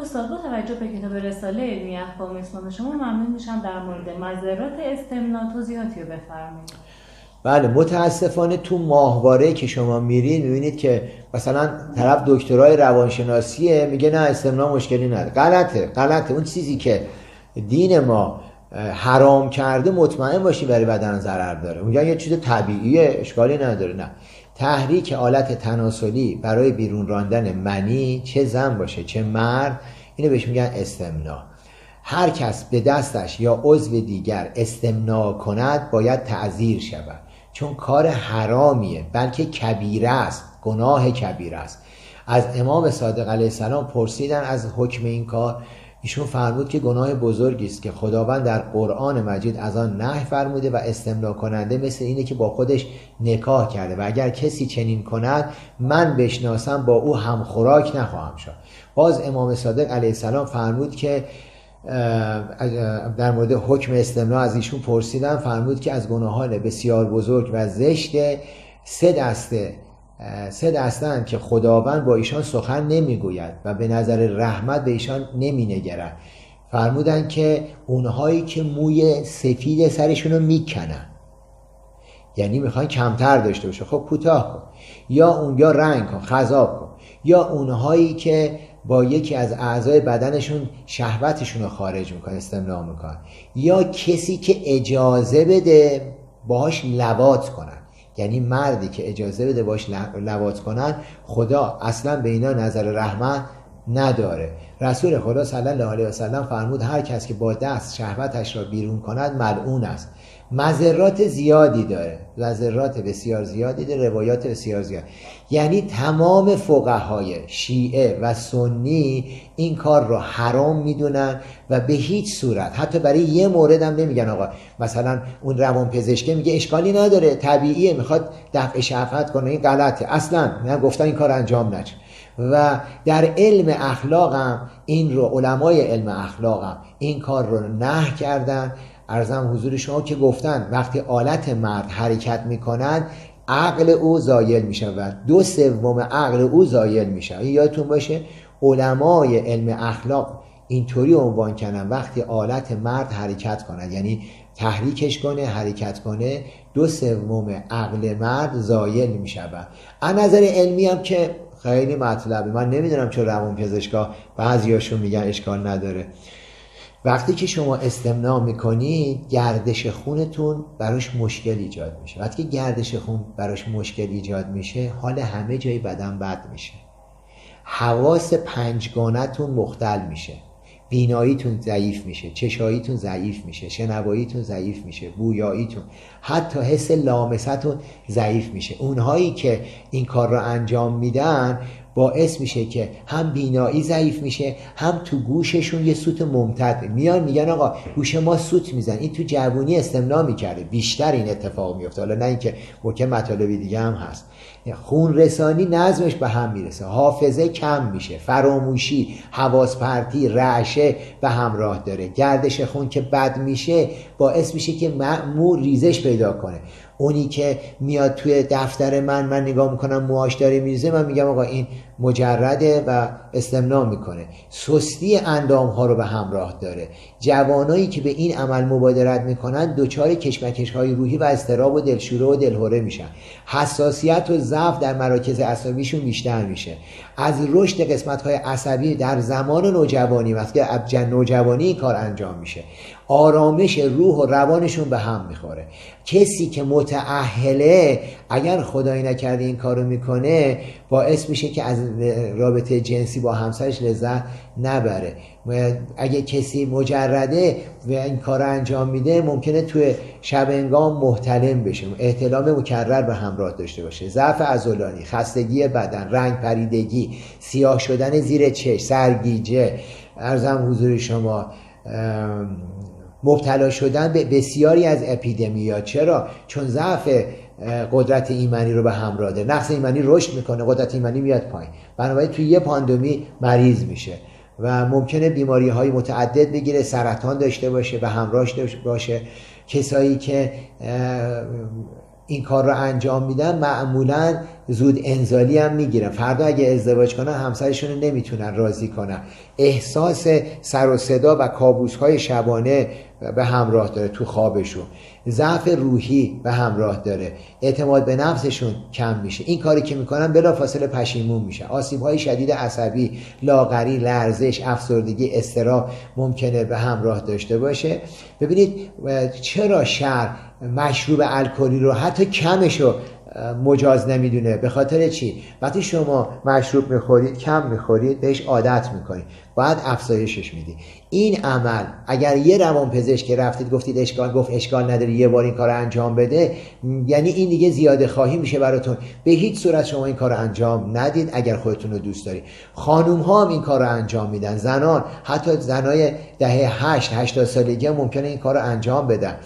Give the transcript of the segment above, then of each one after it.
استاد، با توجه به کتاب رساله علمی احکام اسلام شما ممنون میشم در مورد مضرات استمناء توضیحاتی رو بفرمایید. بله، متاسفانه تو ماهواره که شما میرید میبینید که مثلا طرف دکترای روانشناسیه میگه نه استمناء مشکلی نداره. غلطه. اون چیزی که دین ما حرام کرده مطمئن باشی برای بدن ضرر داره. اونجا یه چیز طبیعیه، اشکالی نداره. نه، تحریک آلت تناسلی برای بیرون راندن منی، چه زن باشه چه مرد، اینو بهش میگن استمناء. هر کس به دستش یا عضو دیگر استمناء کند باید تعزیر شود، چون کار حرامیه، بلکه کبیره است، گناه کبیره است. از امام صادق علیه السلام پرسیدن از حکم این کار، ایشون فرمود که گناه بزرگی است که خداوند در قرآن مجید از آن نهی فرموده و استمناء کننده مثل اینه که با خودش نکاح کرده و اگر کسی چنین کند من بشناسم با او هم خوراک نخواهم شد. باز امام صادق علیه السلام فرمود که در مورد حکم استمناء از ایشون پرسیدن، فرمود که از گناهان بسیار بزرگ و زشت سه دستن که خداوند با ایشان سخن نمیگوید و به نظر رحمت به ایشان نمینگرد. فرمودن که اونهایی که موی سفید سرشون رو میکنن، یعنی میخوان کمتر داشته باشه، خب کوتاه کن، یا رنگ کن، خضاب کن، یا اونهایی که با یکی از اعضای بدنشون شهوتشون رو خارج میکنه، استمناء میکنه، یا کسی که اجازه بده باهاش لواط کنن، یعنی مردی که اجازه بده باهاش لواط کنن، خدا اصلا به اینا نظر رحمت نداره. رسول خدا صلی الله علیه و سلم فرمود هر کس که با دست شهوتش را بیرون کند ملعون است. مضرات زیادی داره، مضرات بسیار زیادی داره، روایات بسیار زیاد. یعنی تمام فقهای شیعه و سنی این کار رو حرام میدونن و به هیچ صورت، حتی برای یه مورد هم نمیگن آقا مثلا اون روان پزشکه میگه اشکالی نداره، طبیعیه، میخواد دفع شهوت کنه، این غلطه، اصلا نه، گفتن این کار انجام نشه. و در علم اخلاق هم این رو، علمای علم اخلاق هم این کار رو نهی کردن. عرضم حضور شما که گفتن وقتی آلت مرد حرکت میکنن عقل او زایل میشه و 2/3 عقل او زایل میشه. یادتون باشه علمای علم اخلاق اینطوری عنوان کردن وقتی آلت مرد حرکت کنن، یعنی تحریکش کنه، حرکت کنه، 2/3 عقل مرد زایل میشه. از نظر علمی هم که خیلی مطلبه، من نمیدونم چرا روان پزشکا بعضیاشون میگن اشکال نداره. وقتی که شما استمناء میکنید گردش خونتون براش مشکل ایجاد میشه. وقتی که گردش خون براش مشکل ایجاد میشه حال همه جای بدن بد میشه، حواس پنجگانتون مختل میشه، بیناییتون ضعیف میشه، چشاییتون ضعیف میشه، شنواییتون ضعیف میشه، بویاییتون، حتی حس لامستون ضعیف میشه. اونهایی که این کار رو انجام میدن باعث میشه که هم بینایی ضعیف میشه، هم تو گوششون یه سوت ممتد میان، میگن آقا گوش ما سوت میزن، این تو جوونی استمناء میکرده، بیشتر این اتفاق میفته. حالا نه اینکه ممکن مطالبی دیگه هم هست. خون رسانی نظمش به هم میرسه، حافظه کم میشه، فراموشی، حواس پرتی، رعشه به همراه داره. گردش خون که بد میشه باعث میشه که مو ریزش پیدا کنه. اونی که میاد توی دفتر من نگاه میکنم موهاش داره میریزه، من میگم آقا این مجرده و استمناء میکنه. سستی اندام ها رو به همراه داره. جوانایی که به این عمل مبادرت میکنن دچار کشمکش های روحی و اضطراب و دلشوره و دلهره میشن. حساسیت و ضعف در مراکز عصبیشون بیشتر میشه. از رشد قسمت های عصبی در زمان نوجوانی، وقتی نوجوانی این کار انجام میشه، آرامش روح و روانشون به هم میخوره. کسی که متأهله اگر خدایی نکرده این کارو میکنه باعث میشه که از رابطه جنسی با همسرش لذت نبره. اگه کسی مجرده و این کار انجام میده ممکنه توی شب هنگام محتلم بشه، احتلام مکرر به همراه داشته باشه، ضعف عضلانی، خستگی بدن، رنگ پریدگی، سیاه شدن زیر چشم، سرگیجه، عرضم حضور شما مبتلا شدن به بسیاری از اپیدمی‌ها. چرا؟ چون ضعف قدرت ایمنی رو به همراه داره. نقص ایمنی رشد میکنه، قدرت ایمنی میاد پایین، بنابراین توی یه پاندمی مریض میشه و ممکنه بیماری‌های متعدد بگیره، سرطان داشته باشه و همراهش باشه. کسایی که این کار رو انجام میدن معمولا زود انزالی هم میگیرن. فردا اگه ازدواج کنن همسرشون رو نمیتونن راضی کنن. احساس سر و صدا و کابوس‌های شبانه به همراه داره تو خوابشون. ضعف روحی به همراه داره. اعتماد به نفسشون کم میشه. این کاری که میکنن بلافاصله پشیمون میشه. آسیب‌های شدید عصبی، لاغری، لرزش، افسردگی، اضطراب ممکنه به همراه داشته باشه. ببینید چرا شرع مشروب الکلی رو حتی کمشو مجاز نمیدونه؟ به خاطر چی؟ وقتی شما مشروب میخورید، کم میخورید، بهش عادت میکنید، باید افزایشش میدید. این عمل اگر یه روانپزشک رفتید گفتید اشکال نداره یه بار این کار انجام بده، یعنی این دیگه زیاده خواهی میشه براتون. به هیچ صورت شما این کار انجام ندید اگر خودتون رو دوست دارید. خانوم ها هم این کار رو انجام میدن، زنان، حتی زنای دهه 80 سالگی هم ممکنه این کار رو انجام بدن.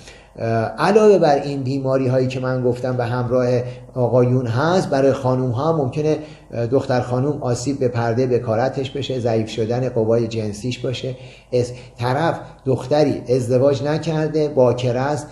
علاوه بر این بیماری هایی که من گفتم به همراه آقایون هست، برای خانوم ها ممکنه دختر خانوم آسیب به پرده بکارتش بشه، ضعیف شدن قوای جنسیش باشه. طرف دختری ازدواج نکرده، باکره است،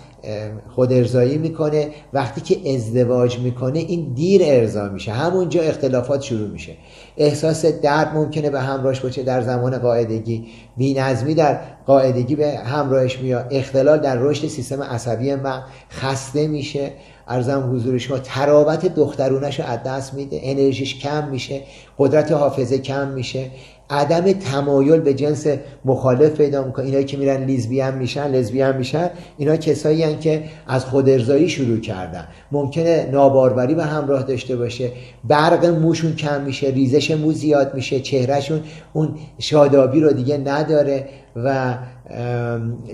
خود ارضایی میکنه. وقتی که ازدواج میکنه این دیر ارضا میشه، همونجا اختلافات شروع میشه. احساس درد ممکنه به همراهش باشه در زمان قاعدگی، بی‌نظمی در قاعدگی به همراهش میاد، اختلال در رشد سیستم عصبی مغز، خسته میشه. عرضم حضور شما تراوت دخترونش رو از دست میده، انرژیش کم میشه، قدرت حافظه کم میشه، عدم تمایل به جنس مخالف پیدا میکنه. اینایی که میرن لزبیان میشن، اینا کسایی هستن که از خود ارضایی شروع کردن. ممکنه ناباروری به همراه داشته باشه، برق موشون کم میشه، ریزش مو زیاد میشه، چهرهشون اون شادابی رو دیگه نداره. و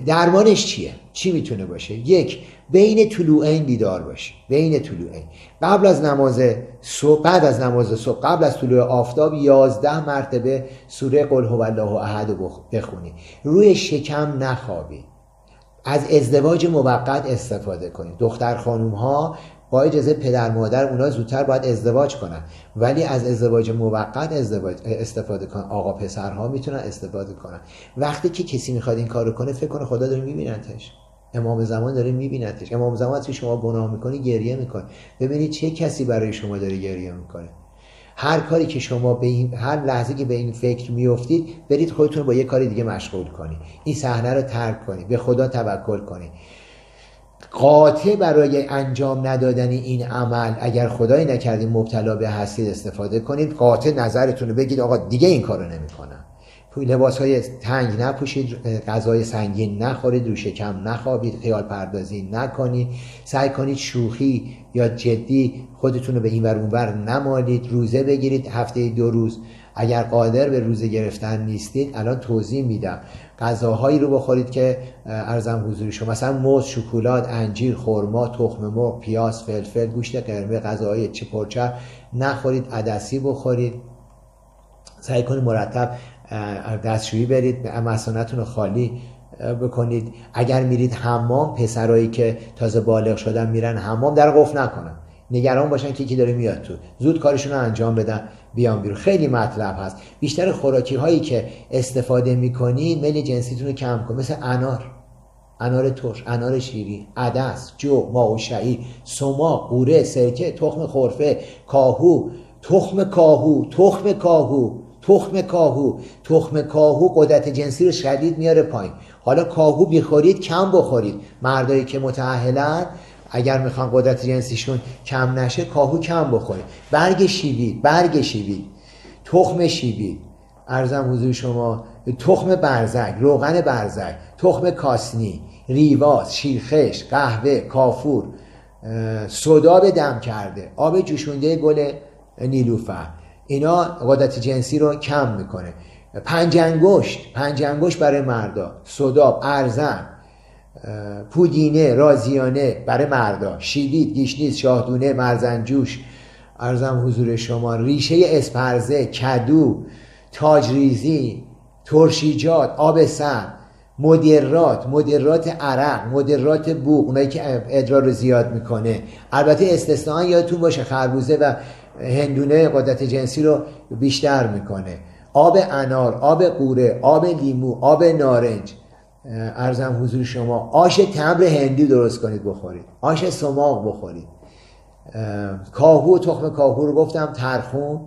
درمانش چیه؟ چی میتونه باشه؟ یک، بین طلوعین بیدار باشی. بین طلوعین، قبل از نماز صبح، بعد از نماز صبح، قبل از طلوع آفتاب 11 مرتبه سوره قل هو الله احد رو بخونی. روی شکم نخوابی. از ازدواج موقت استفاده کنید. دختر خانوم ها با اجازه پدر مادر اونا زودتر باید ازدواج کنن، ولی از ازدواج موقت استفاده کنن. آقا پسرها میتونن استفاده کنن. وقتی که کسی میخواد این کارو کنه فکر کنه خدا داره میبینتش، امام زمان داره میبینتش. امام زمان که شما گناه میکنی گریه میکنه. ببینید چه کسی برای شما داره گریه میکنه. هر کاری که شما به این، هر لحظه که به این فکر میافتید، برید خودتون با یه کار دیگه مشغول کنید. این صحنه رو ترک کنید، به خدا توکل کنید. قاطع برای انجام ندادن این عمل اگر خدایی نکردید مبتلا به هستید استفاده کنید. قاطع نظرتون رو بگید آقا دیگه این کارو نمیکنم. لباس‌های تنگ نپوشید، غذای سنگین نخورید، رو شکم نخوابید، خیال پردازی نکنید، سعی کنید شوخی یا جدی خودتون رو به این ور اون ور نمالید. روزه بگیرید هفته 2 روز. اگر قادر به روزه گرفتن نیستید الان توضیح میدم. غذاهایی رو بخورید که عرضم حضور شما، مثلا موز، شکلات، انجیر، خرما، تخم مرغ، پیاز، فلفل، گوشت قرمه، غذاهای چپرچر نخورید. عدسی بخورید. سعی کنید مرتب دستشویی برید، مثانه‌تون رو خالی بکنید. اگر میرید حمام، پسرایی که تازه بالغ شدن میرن حمام در قفل نکنن، نگران باشن که یکی داره میاد تو، زود کارشون رو انجام بدن بیان بیرون. خیلی مطلب هست. بیشتر خوراکی هایی که استفاده میکنید میل جنسیتون رو کم کنید، مثل انار ترش، انار شیری، عدس، جو، ماهی و شعیر، سماق، قوره، سرکه، تخم خرفه، کاهو، تخم کاهو قدرت جنسی رو شدید میاره پایین. حالا کاهو بخورید، کم بخورید. مردایی که متأهلن اگر میخوان قدرت جنسیشون کم نشه کاهو کم بخورید. برگ شیوید، تخم شیوید، عرضم حضور شما، تخم برزک، روغن برزک، تخم کاسنی، ریواز، شیرخش، قهوه، کافور، سداب دم کرده، آب جوشونده گل نیلوفر، اینا قدرت جنسی رو کم میکنه. پنجانگشت برای مردا، سداب، ارزن، پودینه، رازیانه برای مردا، شیبید، گیشنیز، شاهدونه، مرزنجوش، عرضم حضور شما، ریشه اسپرزه، کدو، تاجریزی، ترشیجات، آب سم، مدرات عرق، مدرات بوق، اونایی که ادرار رو زیاد میکنه. البته استثناء یادتون باشه خربوزه و هندونه قدرت جنسی رو بیشتر میکنه. آب انار، آب قوره، آب لیمو، آب نارنج، عرضم حضور شما، آش تمر هندی درست کنید بخورید، آش سماق بخورید. کاهو، تخم کاهو رو گفتم، ترخون،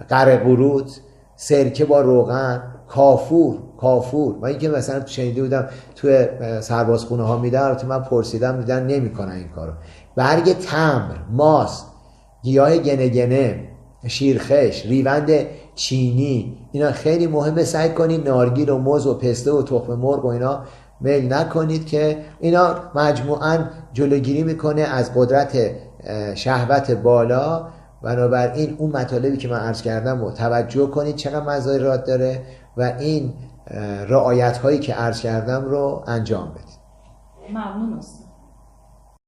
قرقرود، سرکه با روغن، کافور. من اینکه مثلا شنیده بودم توی سربازخونه ها میدن، البته من پرسیدم دیدن نمیکنن این کارو. برگ تمر، ماست، گیاه گنگنه، شیرخش، ریوند چینی، اینا خیلی مهمه. سعی کنید نارگیل و موز و پسته و تخم مرغ و اینا میل نکنید که اینا مجموعاً جلوگیری میکنه از قدرت شهوت بالا. بنابراین اون مطالبی که من عرض کردم رو توجه کنید چقدر مضرات داره و این رعایت هایی که عرض کردم رو انجام بدید. ممنون است.